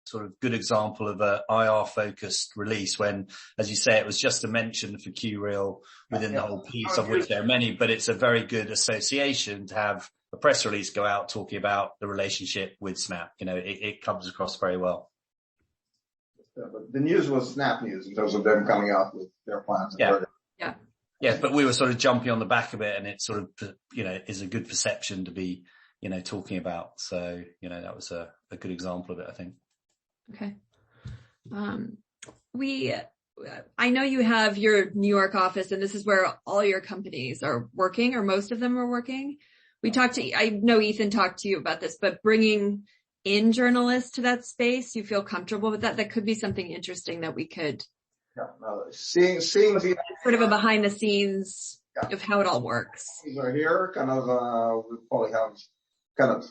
sort of good example of a IR focused release when, as you say, it was just a mention for QReal within the whole piece, of which there are many, but it's a very good association to have a press release go out talking about the relationship with Snap. It comes across very well. But the news was Snap news in terms of them coming out with their plans. Yeah, but we were sort of jumping on the back of it, and it sort of, is a good perception to be, talking about. So, that was a good example of it, I think. Okay. I know you have your New York office, and this is where all your companies are working, or most of them are working. I know Ethan talked to you about this, but bringing in journalists to that space, you feel comfortable with that? That could be something interesting that we could. Seeing the sort of a behind the scenes of how it all works. We're here, we probably have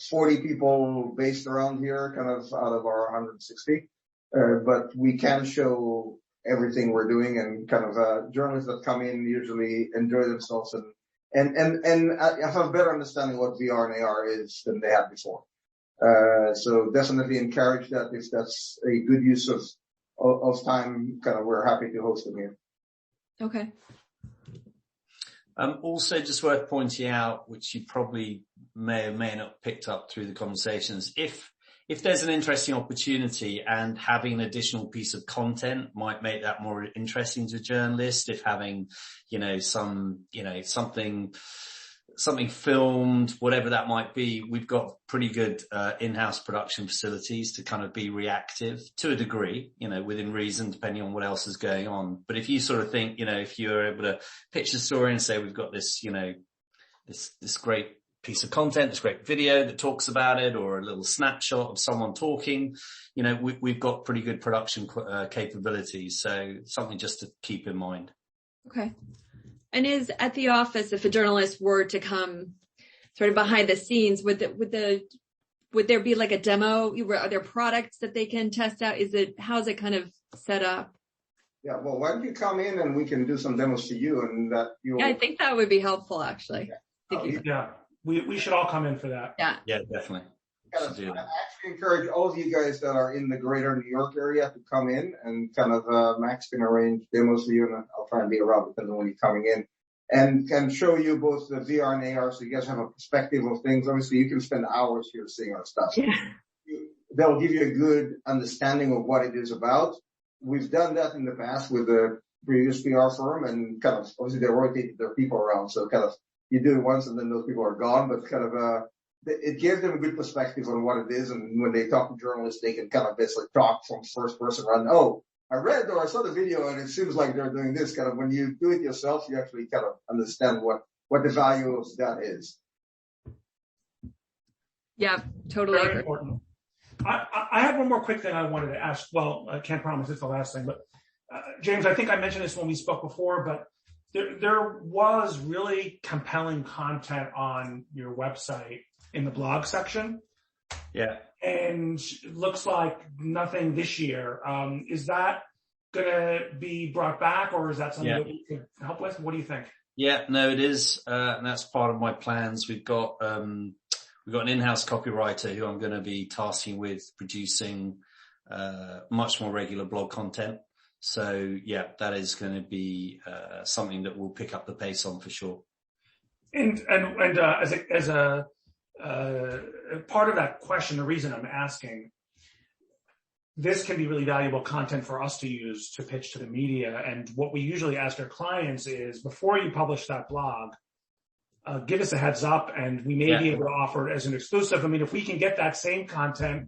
40 people based around here, out of our 160. But we can show everything we're doing, and journalists that come in usually enjoy themselves and have a better understanding what VR and AR is than they had before. So definitely encourage that if that's a good use of time, we're happy to host them here. Okay. Also just worth pointing out, which you probably may or may not picked up through the conversations, if there's an interesting opportunity and having an additional piece of content might make that more interesting to journalists, if having, something filmed, whatever that might be, we've got pretty good in-house production facilities to be reactive to a degree, within reason, depending on what else is going on. But if you sort of think, if you're able to pitch a story and say, we've got this, this great piece of content, this great video that talks about it, or a little snapshot of someone talking, we've got pretty good production capabilities. So something just to keep in mind. Okay. And is at the office, if a journalist were to come sort of behind the scenes, would there be like a demo? Are there products that they can test out? How's it kind of set up? Yeah, well, why don't you come in and we can do some demos to you, and that you. Yeah, I think that would be helpful, actually. Yeah, we should all come in for that. Yeah, definitely. I actually encourage all of you guys that are in the greater New York area to come in, and Max can arrange demos for you, and I'll try and be around depending on when you're coming in, and can show you both the VR and AR so you guys have a perspective of things. Obviously, you can spend hours here seeing our stuff. Yeah. They'll give you a good understanding of what it is about. We've done that in the past with the previous PR firm, and obviously they rotate their people around, so you do it once and then those people are gone, but it gives them a good perspective on what it is, and when they talk to journalists, they can basically talk from first person around, I read or I saw the video and it seems like they're doing this. When you do it yourself, you actually understand what the value of that is. Yeah, totally. Very important. I have one more quick thing I wanted to ask. Well, I can't promise it's the last thing, but James, I think I mentioned this when we spoke before, but there was really compelling content on your website in the blog section. Yeah. And it looks like nothing this year. Is that going to be brought back, or is that something that we could help with? What do you think? Yeah, no, it is. And that's part of my plans. We've got an in-house copywriter who I'm going to be tasking with producing much more regular blog content. So yeah, that is going to be something that we'll pick up the pace on for sure. And as a part of that question, the reason I'm asking, this can be really valuable content for us to use to pitch to the media. And what we usually ask our clients is, before you publish that blog, give us a heads up, and we may be able to offer it as an exclusive. I mean, if we can get that same content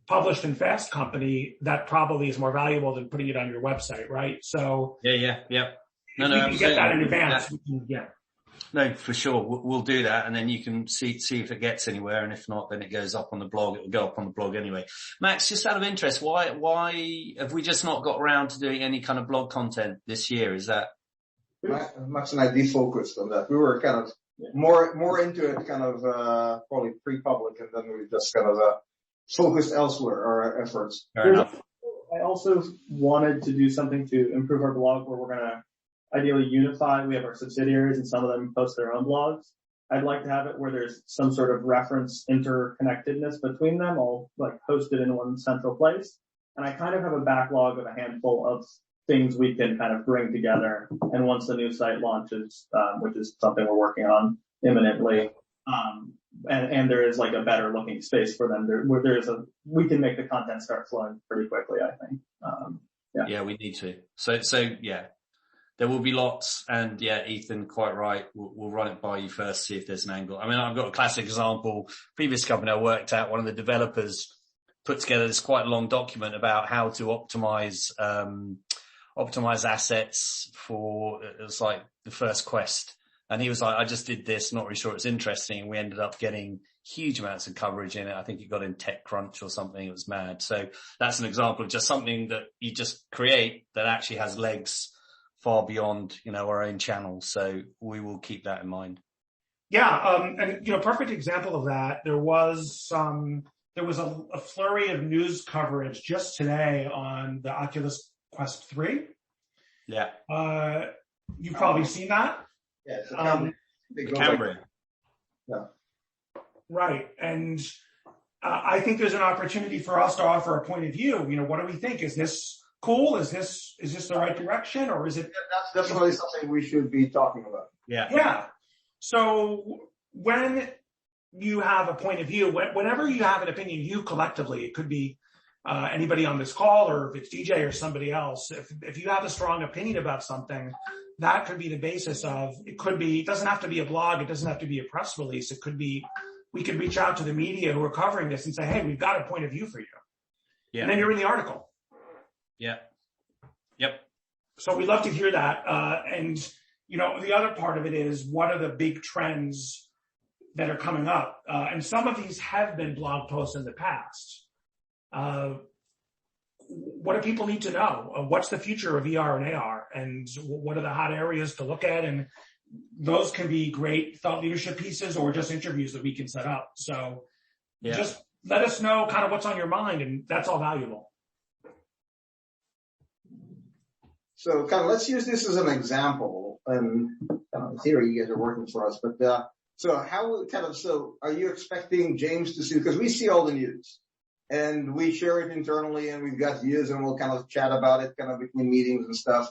published in Fast Company, that probably is more valuable than putting it on your website, right? So yeah. No, we can get that in advance. No, for sure. We'll do that, and then you can see if it gets anywhere, and if not, then it goes up on the blog. It will go up on the blog anyway. Max, just out of interest, why have we just not got around to doing any kind of blog content this year? Is that? Max and I defocused on that. We were more into it, probably pre-public, and then we just focused elsewhere, our efforts. Fair enough. I also wanted to do something to improve our blog, where we're going to ideally unify. We have our subsidiaries, and some of them post their own blogs. I'd like to have it where there's some sort of reference interconnectedness between them, all like hosted in one central place. And I kind of have a backlog of a handful of things we can kind of bring together. And once the new site launches, which is something we're working on imminently, and there is like a better looking space for them where we can make the content start flowing pretty quickly, I think. Yeah, we need to. So yeah, there will be lots. And yeah, Ethan, quite right. We'll run it by you first, see if there's an angle. I mean, I've got a classic example. Previous company I worked at, one of the developers put together this quite long document about how to optimize assets for, it was like the first quest. And he was like, I just did this, not really sure it's interesting. And we ended up getting huge amounts of coverage in it. I think it got in TechCrunch or something. It was mad. So that's an example of just something that you just create that actually has legs far beyond, our own channel. So we will keep that in mind. Yeah. And, perfect example of that. There was a flurry of news coverage just today on the Oculus Quest 3. Yeah. You've probably seen that. Yeah. The Cambria. Yeah. Right. And I think there's an opportunity for us to offer a point of view. What do we think? Is this cool? Is this the right direction, or is it? That's definitely something we should be talking about. Yeah. Yeah. So when you have a point of view, whenever you have an opinion, you collectively, it could be anybody on this call, or if it's DJ or somebody else, if you have a strong opinion about something, that could be the basis of, it doesn't have to be a blog, it doesn't have to be a press release, it could be, we could reach out to the media who are covering this and say, hey, we've got a point of view for you. Yeah. And then you're in the article. Yeah. Yep. So we'd love to hear that. And the other part of it is, what are the big trends that are coming up? And some of these have been blog posts in the past. What do people need to know? What's the future of VR and AR? And what are the hot areas to look at? And those can be great thought leadership pieces or just interviews that we can set up. So just let us know kind of what's on your mind, and that's all valuable. So kind of let's use this as an example. And in theory, you guys are working for us, but so are you expecting James to see, because we see all the news and we share it internally and we've got views and we'll kind of chat about it kind of between meetings and stuff.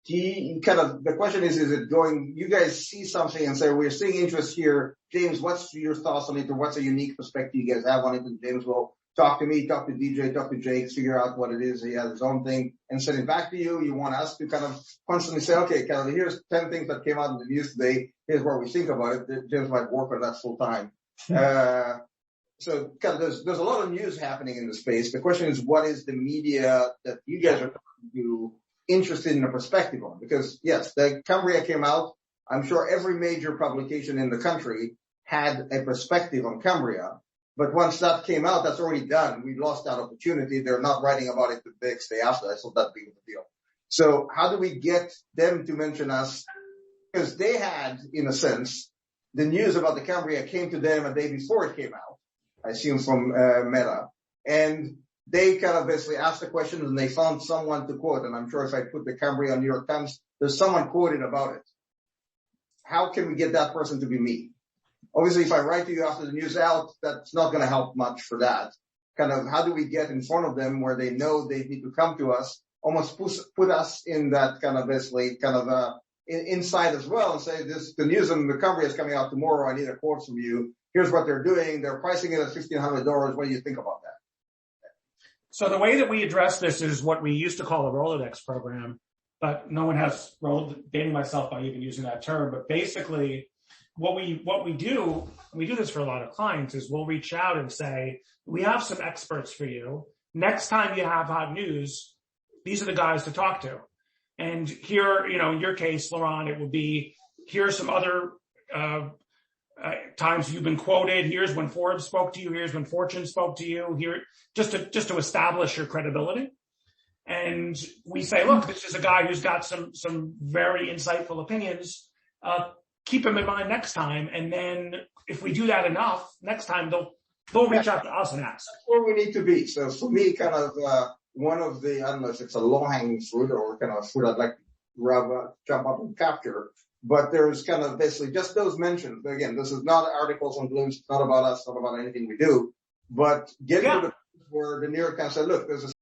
The question is it going, you guys see something and say, we're seeing interest here. James, what's your thoughts on it, or what's a unique perspective you guys have on it? And James will talk to me, talk to DJ, talk to Jake, figure out what it is. He has his own thing and send it back to you. You want us to kind of constantly say, okay, kind of here's 10 things that came out in the news today. Here's what we think about it. James might work on that full time. So kind of there's a lot of news happening in the space. The question is, what is the media that you guys are talking to interested in a perspective on? Because yes, the Cambria came out. I'm sure every major publication in the country had a perspective on Cambria. But once that came out, that's already done. We lost that opportunity. They're not writing about it the next day after. I thought that big of a deal. So how do we get them to mention us? Because they had, in a sense, the news about the Cambria came to them a day before it came out, I assume from Meta. And they kind of basically asked the questions and they found someone to quote. And I'm sure if I put the Cambria on New York Times, there's someone quoted about it. How can we get that person to be me? Obviously, if I write to you after the news out, that's not going to help much for that. Kind of how do we get in front of them where they know they need to come to us, almost put us in that kind of basically kind of inside as well and say, the news on the Cambria is coming out tomorrow. I need a quote from you. Here's what they're doing. They're pricing it at $1,500. What do you think about that? So the way that we address this is what we used to call a Rolodex program, but no one has dating myself by even using that term. But basically, what we do, we do this for a lot of clients, is we'll reach out and say, we have some experts for you. Next time you have hot news, these are the guys to talk to. And here, in your case, Laurent, it would be, here's some other times you've been quoted. Here's when Forbes spoke to you. Here's when Fortune spoke to you. Here, just to establish your credibility. And we say, look, this is a guy who's got some very insightful opinions. Keep him in mind next time. And then if we do that enough, next time they'll reach out to us and ask. That's where we need to be. So for me, kind of one of the, I don't know if it's a low-hanging fruit or kind of a fruit I'd like to jump up and capture but there's kind of basically just those mentions. Again, this is not articles on Bloom's, it's not about us, not about anything we do, but getting to the point where the New York Times said, look, there's a